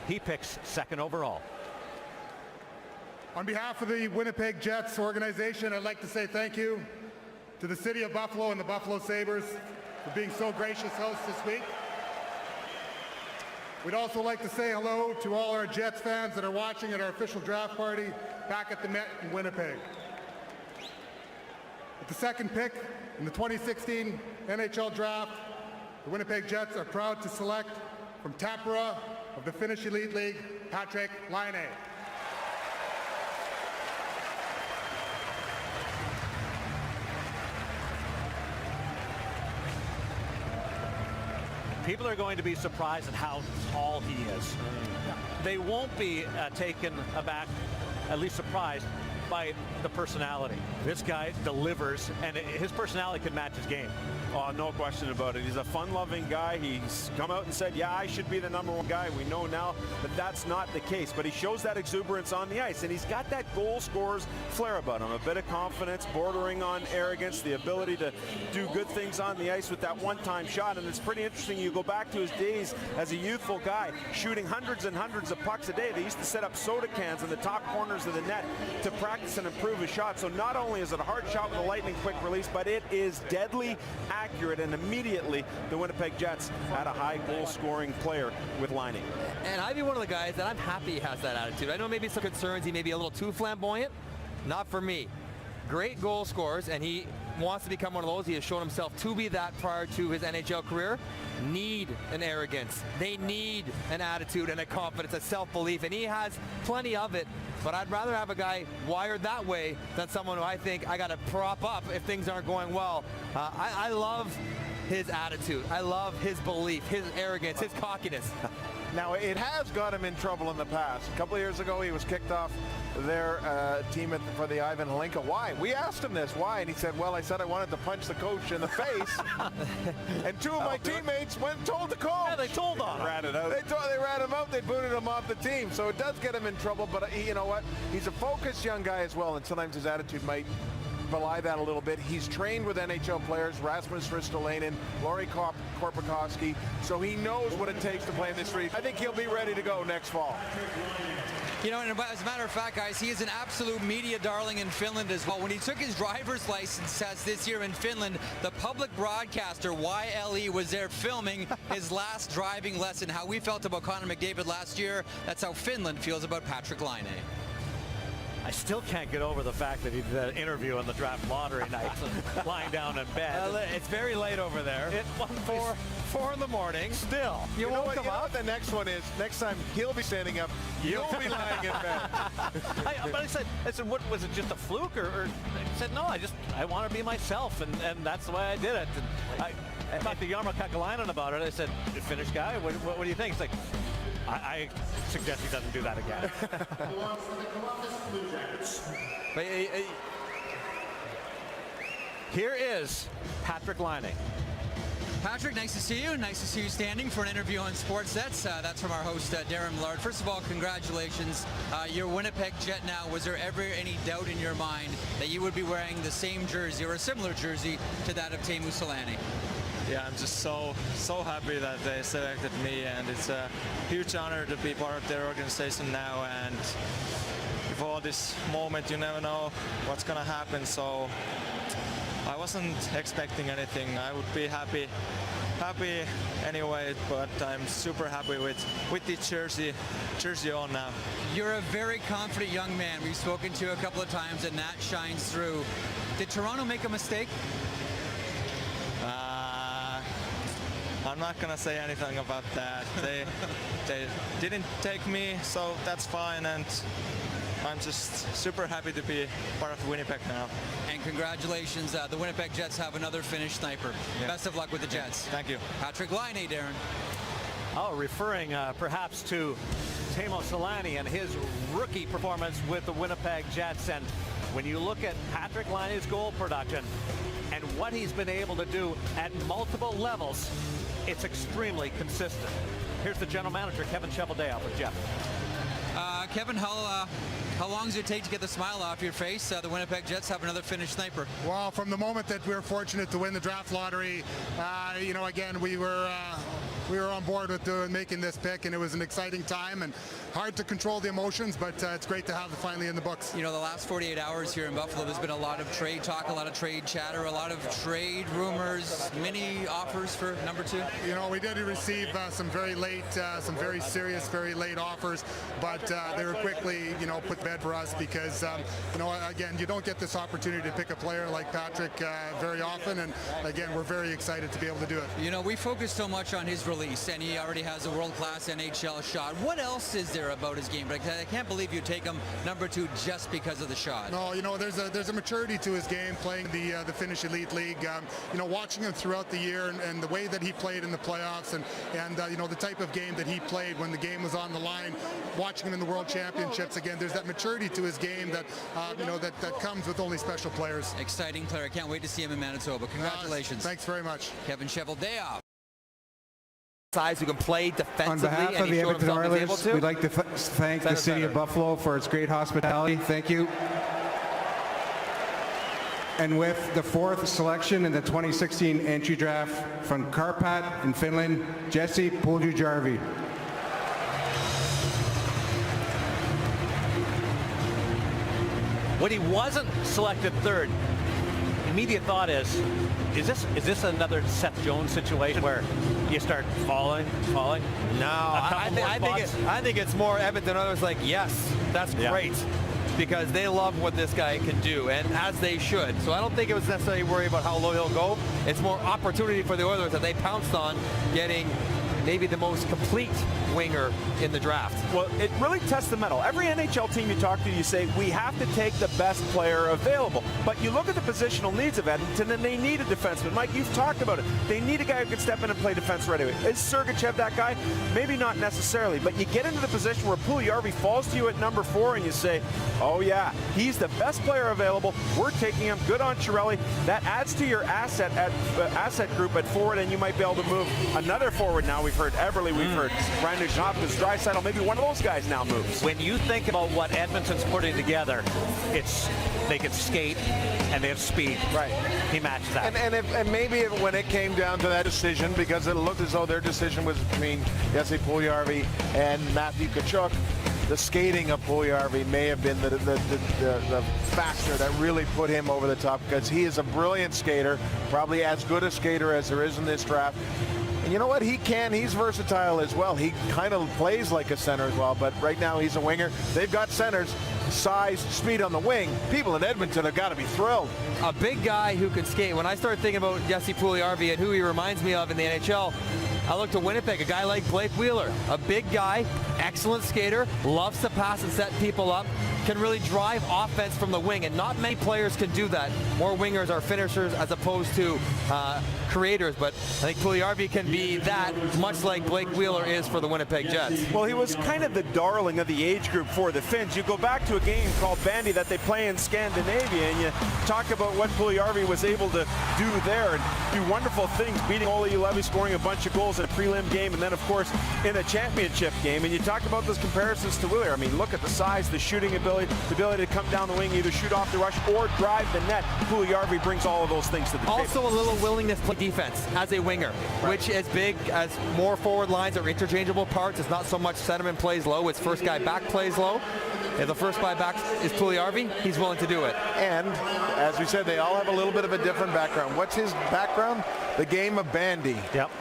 He picks second overall. On behalf of the Winnipeg Jets organization, I'd like to say thank you to the City of Buffalo and the Buffalo Sabres for being so gracious hosts this week. We'd also like to say hello to all our Jets fans that are watching at our official draft party back at the Met in Winnipeg. With the second pick in the 2016 NHL Draft, the Winnipeg Jets are proud to select from Tappara of the Finnish Elite League, Patrik Laine. People are going to be surprised at how tall he is. They won't be taken aback, at least surprised, by the personality. This guy delivers, and his personality can match his game. Oh, no question about it. He's a fun-loving guy. He's come out and said, yeah, I should be the #1 guy. We know now that that's not the case, but he shows that exuberance on the ice, and he's got that goal scorer's flair about him. A bit of confidence, bordering on arrogance, the ability to do good things on the ice with that one-time shot, and it's pretty interesting. You go back to his days as a youthful guy, shooting hundreds and hundreds of pucks a day. They used to set up soda cans in the top corners of the net to practice and improve his shot. So not only is it a hard shot with a lightning quick release, but it is deadly accurate, and immediately the Winnipeg Jets had a high goal scoring player with Laine. And I'd be one of the guys that I'm happy he has that attitude. I know maybe some concerns, he may be a little too flamboyant. Not for me. Great goal scorers, and he wants to become one of those. He has shown himself to be that prior to his NHL career. Need an arrogance. They need an attitude and a confidence, a self-belief, and he has plenty of it. But I'd rather have a guy wired that way than someone who I think I got to prop up if things aren't going well. I love his attitude. I love his belief, his arrogance, his cockiness. Now, it has got him in trouble in the past. A couple of years ago, he was kicked off their team for the Ivan Hlinka. Why? We asked him this. Why? And he said, well, I said I wanted to punch the coach in the face. And two of my teammates went and told the coach. Yeah, they told on him. Ran it out. They ran him out. They booted him off the team. So it does get him in trouble. But you know what? He's a focused young guy as well. And sometimes his attitude might belie that a little bit. He's trained with NHL players, Rasmus Ristolainen, Lauri Korpikoski, so he knows what it takes to play in this league. I think he'll be ready to go next fall. You know, and as a matter of fact, guys, he is an absolute media darling in Finland as well. When he took his driver's license test this year in Finland, the public broadcaster, YLE, was there filming his last driving lesson. How we felt about Connor McDavid last year, that's how Finland feels about Patrik Laine. I still can't get over the fact that he did an interview on the draft lottery night, lying down in bed. It's very late over there. It's 4 in the morning. Still. You know what the next one is? Next time he'll be standing up, you'll be lying in bed. But I said, what was it, just a fluke? Or I said, no, I want to be myself, and that's the way I did it. And I talked to Jarmo Kekalainen about it. I said, Finnish guy, what do you think? He's like, I suggest he doesn't do that again. Here is Patrik Laine. Patrick, nice to see you. Nice to see you standing for an interview on Sportsnet's. That's from our host, Darren Millard. First of all, congratulations. You're a Winnipeg Jet now. Was there ever any doubt in your mind that you would be wearing the same jersey or a similar jersey to that of Teemu Selanne? Yeah, I'm just so happy that they selected me, and it's a huge honor to be part of their organization now. And before this moment, you never know what's gonna happen. So I wasn't expecting anything. I would be happy anyway, but I'm super happy with the jersey on now. You're a very confident young man. We've spoken to you a couple of times, and that shines through. Did Toronto make a mistake? I'm not gonna say anything about that. They didn't take me, so that's fine, and I'm just super happy to be part of Winnipeg now. And congratulations, the Winnipeg Jets have another Finnish sniper. Yeah. Best of luck with the Jets. Thank you. Patrik Laine, Darren. Oh, referring perhaps to Teemu Selanne and his rookie performance with the Winnipeg Jets. And when you look at Patrik Laine's goal production and what he's been able to do at multiple levels, it's extremely consistent. Here's the general manager, Kevin Cheveldayoff, with Jeff. Kevin, how long does it take to get the smile off your face? The Winnipeg Jets have another Finnish sniper. Well, from the moment that we were fortunate to win the draft lottery, you know, again, we were we were on board with making this pick, and it was an exciting time and hard to control the emotions, but it's great to have it finally in the books. You know, the last 48 hours here in Buffalo, there's been a lot of trade talk, a lot of trade chatter, a lot of trade rumors, many offers for number 2. You know, we did receive some very late, some very serious, very late offers, but they were quickly, you know, put to bed for us because, you know, again, you don't get this opportunity to pick a player like Patrik very often, and again, we're very excited to be able to do it. You know, we focus so much on his release, and he already has a world-class NHL shot. What else is there about his game? But I can't believe you take him number 2 just because of the shot. No, you know, there's a maturity to his game playing the Finnish Elite League. You know, watching him throughout the year and the way that he played in the playoffs and you know, the type of game that he played when the game was on the line, watching him in the World Championships, again, there's that maturity to his game that, you know, that comes with only special players. Exciting player. I can't wait to see him in Manitoba. Congratulations. Thanks very much. Kevin Cheveldayoff. Size who can play defensively. On behalf and of the Edmonton Oilers, we'd like to thank the city of Buffalo for its great hospitality. Thank you. And with the 4th selection in the 2016 entry draft from Karpat in Finland, Jesse Puljujärvi. When he wasn't selected 3rd, immediate thought is this another Seth Jones situation where you start falling? No, I think it's more Edmonton Oilers like, yes, that's great. Because they love what this guy can do, and as they should. So I don't think it was necessarily worry about how low he'll go. It's more opportunity for the Oilers that they pounced on getting maybe the most complete winger in the draft. Well, it really tests the mettle. Every NHL team you talk to, you say, we have to take the best player available. But you look at the positional needs of Edmonton, and they need a defenseman. Mike, you've talked about it. They need a guy who can step in and play defense right away. Is Sergachev that guy? Maybe not necessarily, but you get into the position where Puljujärvi falls to you at number 4, and you say, oh yeah, he's the best player available. We're taking him. Good on Chiarelli. That adds to your asset group at forward, and you might be able to move another forward now. We've heard Eberle, we've heard Brandon Hopkins, Draisaitl, maybe one of those guys now moves. When you think about what Edmonton's putting together, they can skate and they have speed. Right. He matched that. And maybe when it came down to that decision, because it looked as though their decision was between Jesse Puljujärvi and Matthew Tkachuk, the skating of Puljujärvi may have been the factor that really put him over the top, because he is a brilliant skater, probably as good a skater as there is in this draft. And you know what? He's versatile as well. He kind of plays like a center as well, but right now he's a winger. They've got centers, size, speed on the wing. People in Edmonton have got to be thrilled. A big guy who can skate. When I started thinking about Jesse Puljujärvi and who he reminds me of in the NHL, I looked to Winnipeg, a guy like Blake Wheeler, a big guy, excellent skater, loves to pass and set people up, can really drive offense from the wing, and not many players can do that. More wingers are finishers as opposed to creators, but I think Puljujärvi can be that, much like Blake Wheeler is for the Winnipeg Jets. Well, he was kind of the darling of the age group for the Finns. You go back to a game called Bandy that they play in Scandinavia, and you talk about what Puljujärvi was able to do there and do wonderful things, beating Olli Juolevi, scoring a bunch of goals in a prelim game, and then, of course, in a championship game. And you talk about those comparisons to Wheeler. I mean, look at the size, the shooting ability, the ability to come down the wing, either shoot off the rush or drive the net. Puljujärvi brings all of those things to the table. Also a little willingness to play defense as a winger, which is big as more forward lines are interchangeable parts. It's not so much centerman plays low, it's first guy back plays low. If the first guy back is Puljujärvi, he's willing to do it. And, as we said, they all have a little bit of a different background. What's his background? The game of bandy,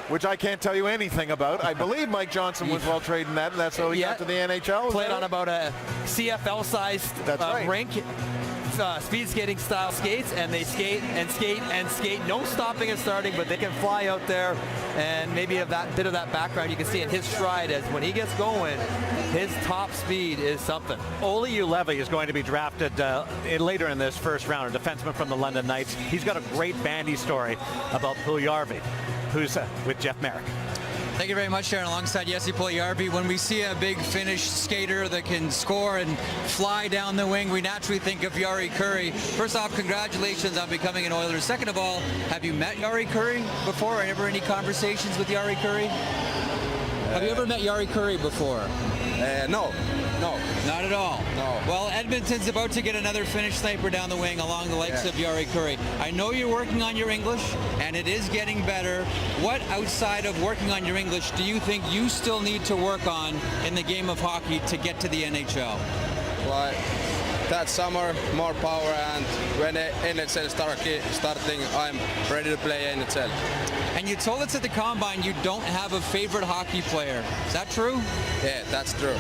which I can't tell you anything about. I believe Mike Johnson was well trained in that, and that's how he got to the NHL. Played on about a CFL-sized rink. Speed skating style skates, and they skate and skate and skate, no stopping and starting, but they can fly out there, and maybe of that bit of that background you can see in his stride, as when he gets going, his top speed is something. Olli Juolevi is going to be drafted later in this first round, a defenseman from the London Knights. He's got a great bandy story about Puljujärvi, who's with Jeff Merrick. Thank you very much, Sharon. Alongside Jesse Puljujärvi, when we see a big Finnish skater that can score and fly down the wing, we naturally think of Jari Kurri. First off, congratulations on becoming an Oiler. Second of all, have you met Jari Kurri before? Ever any conversations with Jari Kurri? Have you ever met Jari Kurri before? No. Not at all. No. Well, Edmonton's about to get another Finnish sniper down the wing along the likes of Jari Kurri. I know you're working on your English, and it is getting better. What outside of working on your English do you think you still need to work on in the game of hockey to get to the NHL? Like that summer, more power, and when NHL starting, I'm ready to play NHL. And you told us at the Combine you don't have a favorite hockey player. Is that true? Yeah, that's true.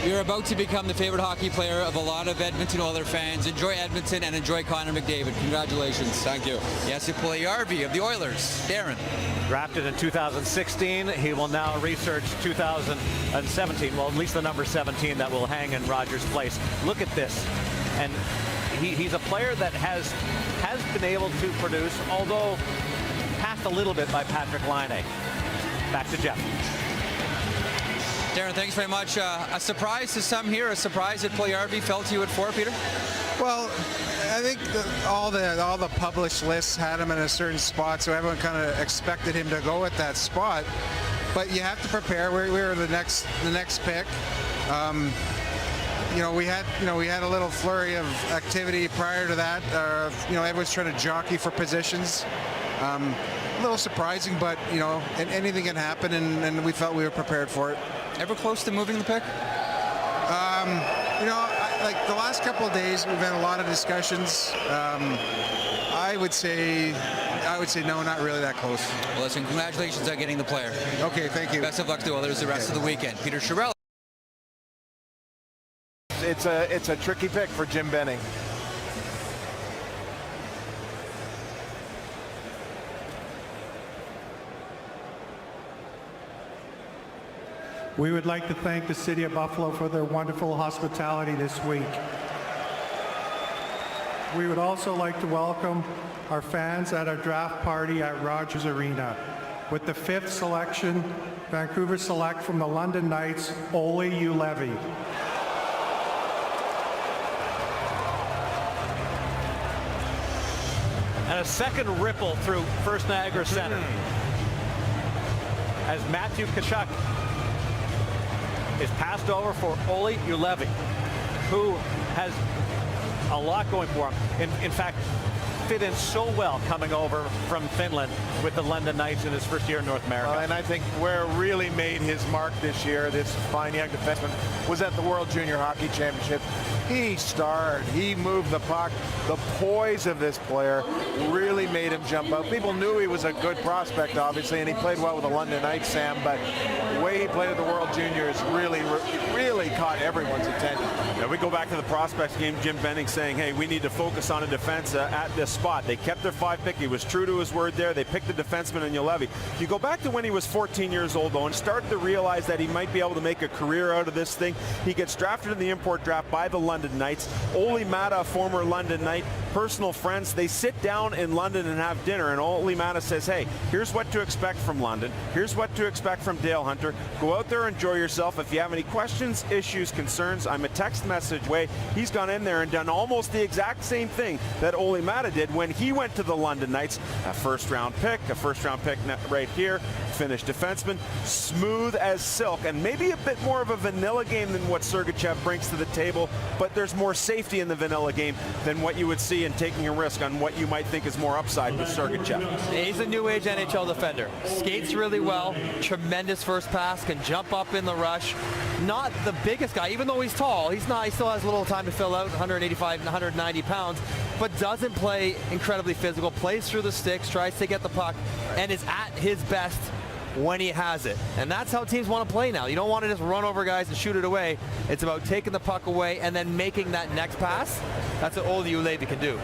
You're about to become the favorite hockey player of a lot of Edmonton Oilers fans. Enjoy Edmonton and enjoy Connor McDavid. Congratulations. Thank you. Jesse Puljujärvi of the Oilers. Darren. Drafted in 2016, he will now research 2017. Well, at least the number 17 that will hang in Rogers Place. Look at this. And he's a player that has been able to produce, although passed a little bit by Patrik Laine. Back to Jeff. Darren, thanks very much. A surprise to some here, a surprise that Puljujärvi fell to you at 4, Peter? Well, I think all the published lists had him in a certain spot, so everyone kind of expected him to go at that spot. But you have to prepare. We were the next pick. We had a little flurry of activity prior to that. Everyone's trying to jockey for positions. A little surprising, but anything can happen, and we felt we were prepared for it. Ever close to moving the pick? Like the last couple of days, we've had a lot of discussions. I would say no, not really that close. Well, listen, congratulations on getting the player. Okay, thank you. Best of luck to others the rest of the weekend. Peter Chiarelli. It's a tricky pick for Jim Benning. We would like to thank the City of Buffalo for their wonderful hospitality this week. We would also like to welcome our fans at our draft party at Rogers Arena. With the 5th selection, Vancouver select from the London Knights, Olli Juolevi. And a second ripple through First Niagara Center as Matthew Tkachuk is passed over for Olli Juolevi, who has a lot going for him. In fact, fit in so well coming over from Finland with the London Knights in his first year in North America. And I think where it really made his mark this year, this fine young defenseman, was at the World Junior Hockey Championship. He starred, he moved the puck. The poise of this player really made him jump out. People knew he was a good prospect, obviously, and he played well with the London Knights, Sam, but the way he played at the World Juniors really caught everyone's attention. Yeah, we go back to the prospects game, Jim Benning saying, hey, we need to focus on a defense at this spot. They kept their 5 pick. He was true to his word there. They picked the defenseman in Juolevi. You go back to when he was 14 years old, though, and started to realize that he might be able to make a career out of this thing. He gets drafted in the import draft by the London Knights. Olli Määttä, a former London Knight, personal friends, they sit down in London and have dinner, and Olli Määttä says, hey, here's what to expect from London. Here's what to expect from Dale Hunter. Go out there, enjoy yourself. If you have any questions, issues, concerns, I'm a text message away. He's gone in there and done almost the exact same thing that Olli Määttä did when he went to the London Knights. A first-round pick right here. Finnish defenseman, smooth as silk, and maybe a bit more of a vanilla game than what Sergachev brings to the table, but there's more safety in the vanilla game than what you would see in taking a risk on what you might think is more upside with Sergachev. He's a new age NHL defender. Skates really well, tremendous first pass, can jump up in the rush. Not the biggest guy, even though he's tall. He still has a little time to fill out, 185 and 190 pounds, but doesn't play incredibly physical, plays through the sticks, tries to get the puck, and is at his best when he has it. And that's how teams want to play now. You don't want to just run over guys and shoot it away. It's about taking the puck away and then making that next pass. That's what Olli Juolevi can do.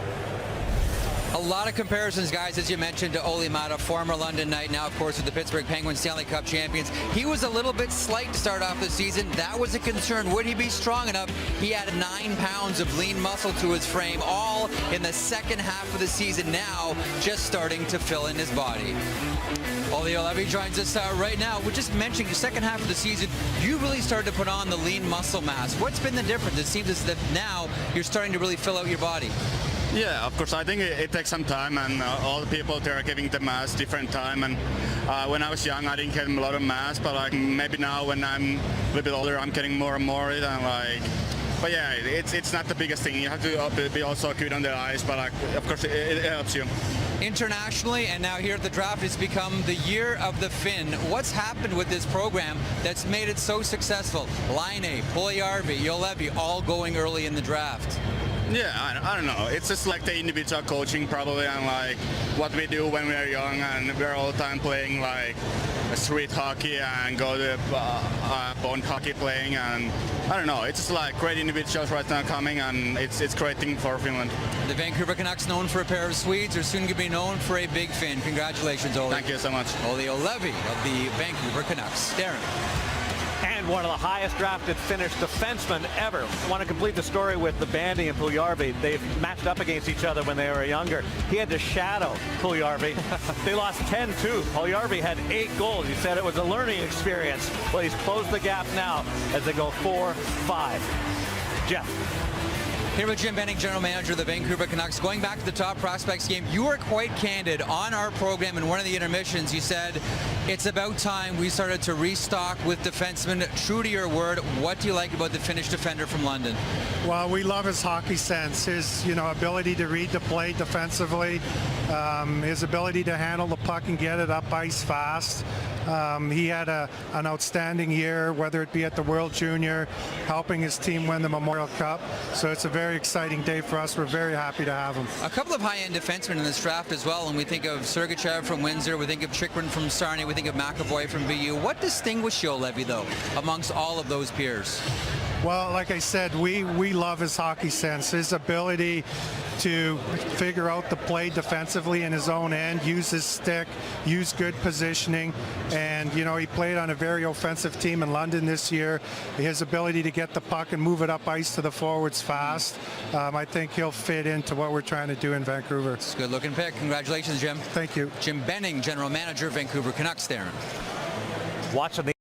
A lot of comparisons, guys, as you mentioned, to Olli Määttä, former London Knight, now, of course, with the Pittsburgh Penguins Stanley Cup champions. He was a little bit slight to start off the season. That was a concern. Would he be strong enough? He had 9 pounds of lean muscle to his frame, all in the second half of the season, now just starting to fill in his body. Olli Juolevi joins us right now. We're just mentioning the second half of the season, you really started to put on the lean muscle mass. What's been the difference? It seems as if now you're starting to really fill out your body. Yeah, of course. I think it takes some time, and all the people they are giving the mass different time. And when I was young, I didn't get a lot of mass, but like maybe now when I'm a little bit older, I'm getting more and more it. And like, but yeah, it's not the biggest thing. You have to be also good on the ice, but like, of course, it helps you. Internationally and now here at the draft, it's become the year of the Finn. What's happened with this program that's made it so successful? Laine, Puljujärvi, Juolevi, all going early in the draft. Yeah, I don't know. It's just like the individual coaching probably, and like what we do when we are young, and we're all the time playing like street hockey and go to bond hockey playing, and I don't know. It's just like great individuals right now coming, and it's a great thing for Finland. The Vancouver Canucks, known for a pair of Swedes, are soon going to be known for a big Finn. Congratulations, Olli. Thank you so much. Olli Juolevi of the Vancouver Canucks. Darren. And one of the highest drafted Finnish defensemen ever. I want to complete the story with the Bandy and Puljujärvi. They've matched up against each other when they were younger. He had to shadow Puljujärvi. They lost 10-2. Puljujärvi had 8 goals. He said it was a learning experience. Well, he's closed the gap now as they go 4-5. Jeff. Here with Jim Benning, General Manager of the Vancouver Canucks. Going back to the top prospects game, you were quite candid on our program in one of the intermissions. You said, it's about time we started to restock with defensemen. True to your word, what do you like about the Finnish defender from London? Well, we love his hockey sense, his ability to read the play defensively, his ability to handle the puck and get it up ice fast. He had an outstanding year, whether it be at the World Junior, helping his team win the Memorial Cup. So it's a very exciting day for us. We're very happy to have him. A couple of high-end defensemen in this draft as well, and we think of Sergachev from Windsor, we think of Chychrun from Sarnia, we think of McAvoy from BU. What distinguished Juolevi, though, amongst all of those peers? Well, like I said, we love his hockey sense, his ability to figure out the play defensively in his own end, use his stick, use good positioning, and he played on a very offensive team in London this year. His ability to get the puck and move it up ice to the forwards fast, I think he'll fit into what we're trying to do in Vancouver. It's a good-looking pick. Congratulations, Jim. Thank you. Jim Benning, General Manager, Vancouver Canucks. Darren. Watching the